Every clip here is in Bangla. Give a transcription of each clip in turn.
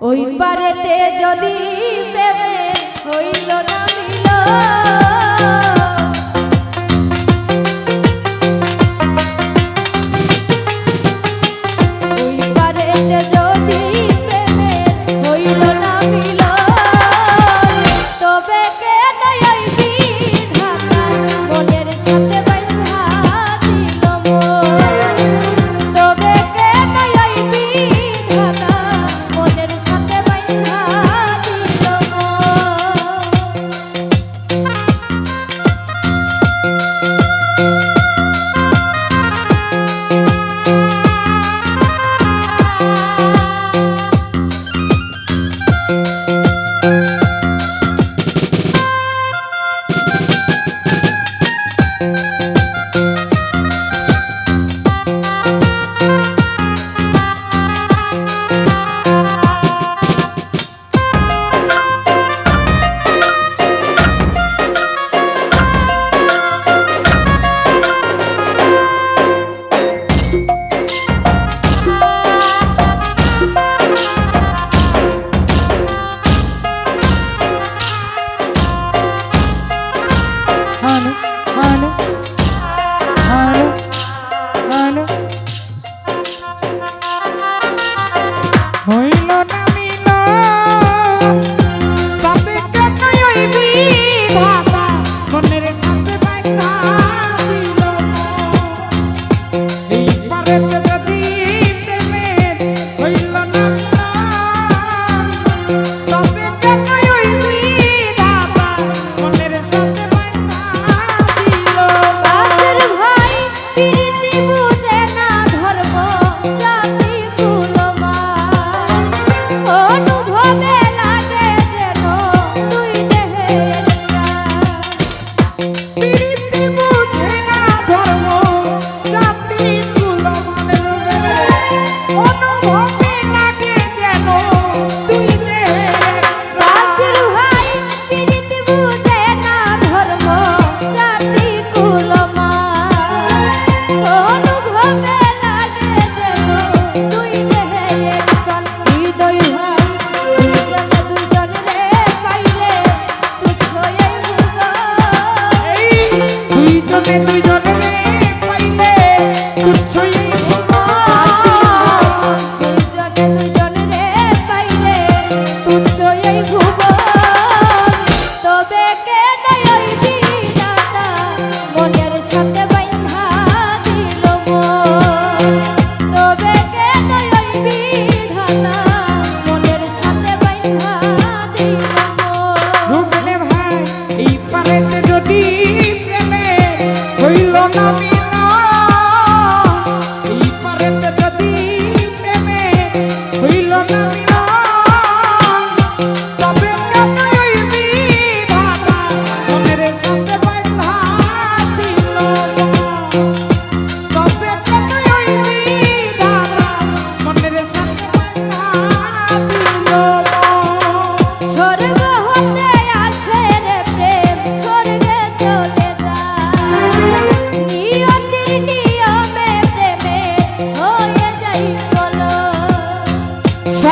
ওই পারেতে যদি প্রেমে হইল না মিল ওই পারেতে যদি প্রেমে হইল না মিল তবে কেন ওই বিধাতা মনের সাথে বাঁধা দিল তবে কেন ওই বিধাতা মনের সাথে বাঁধা দিল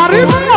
Arriba!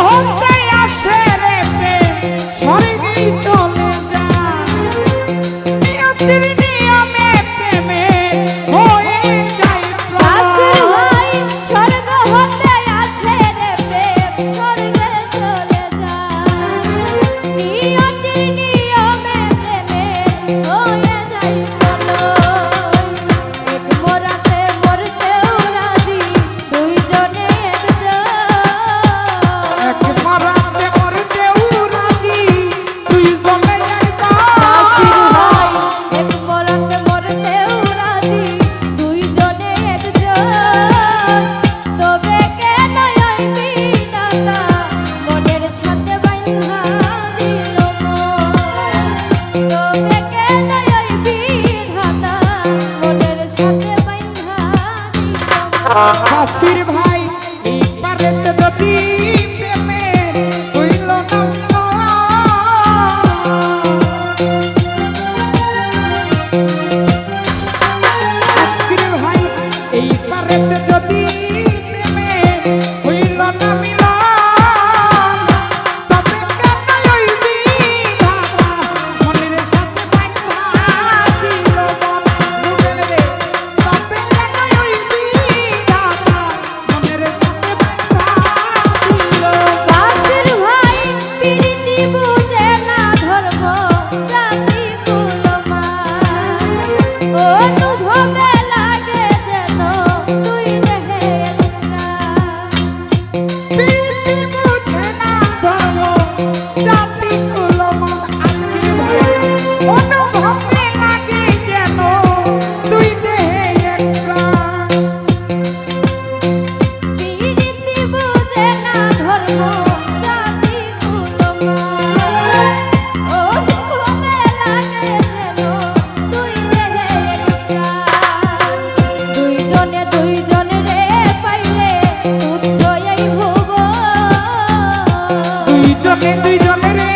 দুইজনে দুইজনে রে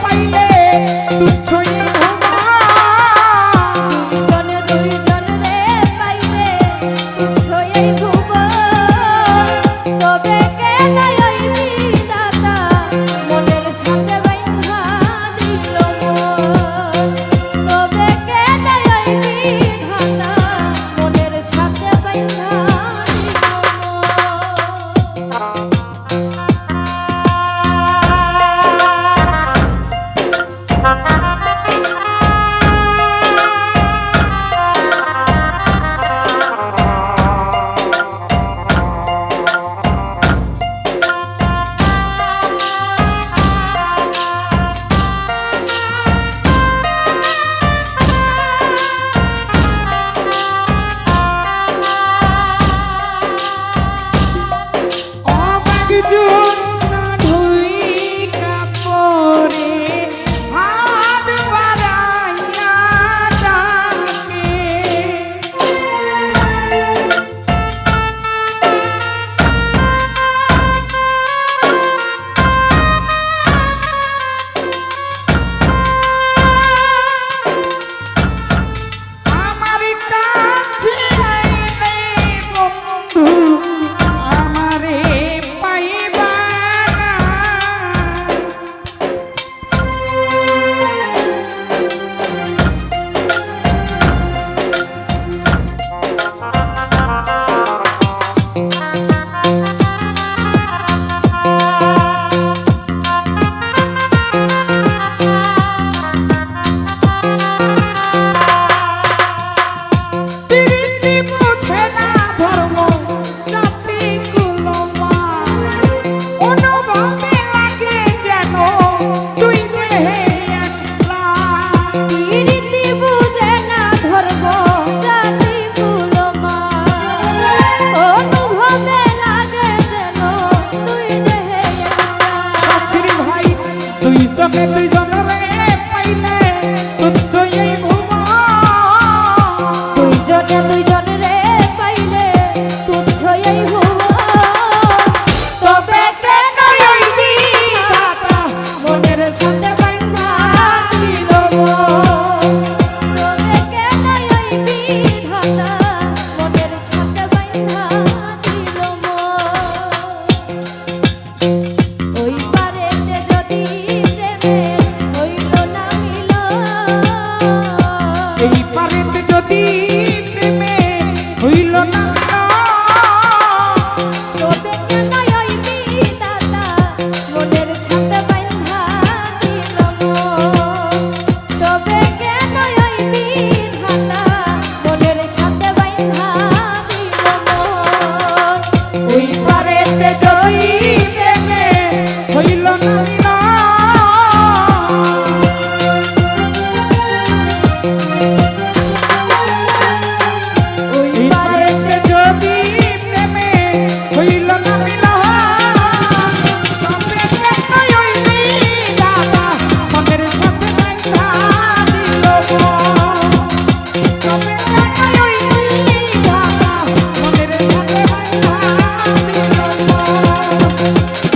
পাইলে তুচ্ছই দুইজনে দুইজন রে পাইলে তুচ্ছ এই ভুবন তবে কেন ওই বিধাতা মনের সাথে বাইন্ধা দিল মন তবে কেন ওই বিধাতা মনের সাথে বাইন্ধা দিল মন দুইজনে দুইজন রে পাইলে তুচ্ছ এই ভুবন তবে কেন ওই বিধাতা মনের সাথে বাইন্ধা দিল মন তবে কেন ওই বিধাতা মনের সাথে বাইন্ধা দিল মন ওই পারেতে যদি প্রেমে হইল না মিল এই পারেতে যদি প্রেমে হইল না তবে কেন ওই বিধাতা মনের সাথে বাইন্ধা দিল মন তবে কেন ওই বিধাতা মনের সাথে বাইন্ধা দিল মন ওই পারেতে যদি প্রেমে হইল না ওই পারেতে যদি প্রেমে হইল না তবে কেন ওই বিধাতা মনের সাথে বাইন্ধা দিল তবে কেন ওই বিধাতা মনের সাথে বাইন্ধা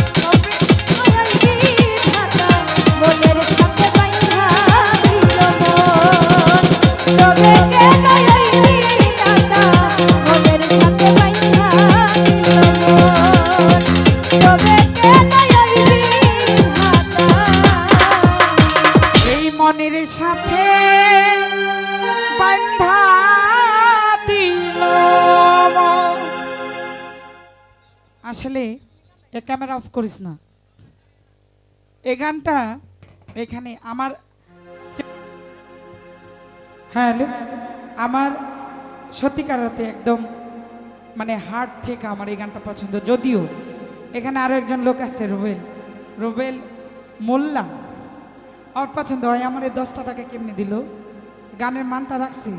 এই মনের সাথে বান্ধা দিল আসলে এ ক্যামেরা অফ করিস না এই গানটা এখানে আমার হ্যাঁ আমার সত্যিকার অর্থে একদম মানে হার্ট থেকে আমার এই গানটা পছন্দ যদিও এখানে আরো একজন লোক আছে রুবেল মোল্লা আমার পছন্দ হয় আমার এই 10টা টাকা কেমনে দিল গানের মানটা রাখছি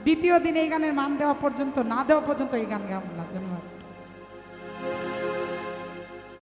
দ্বিতীয় দিন এই গানের মান দেওয়া পর্যন্ত না দেওয়া পর্যন্ত এই গান গাম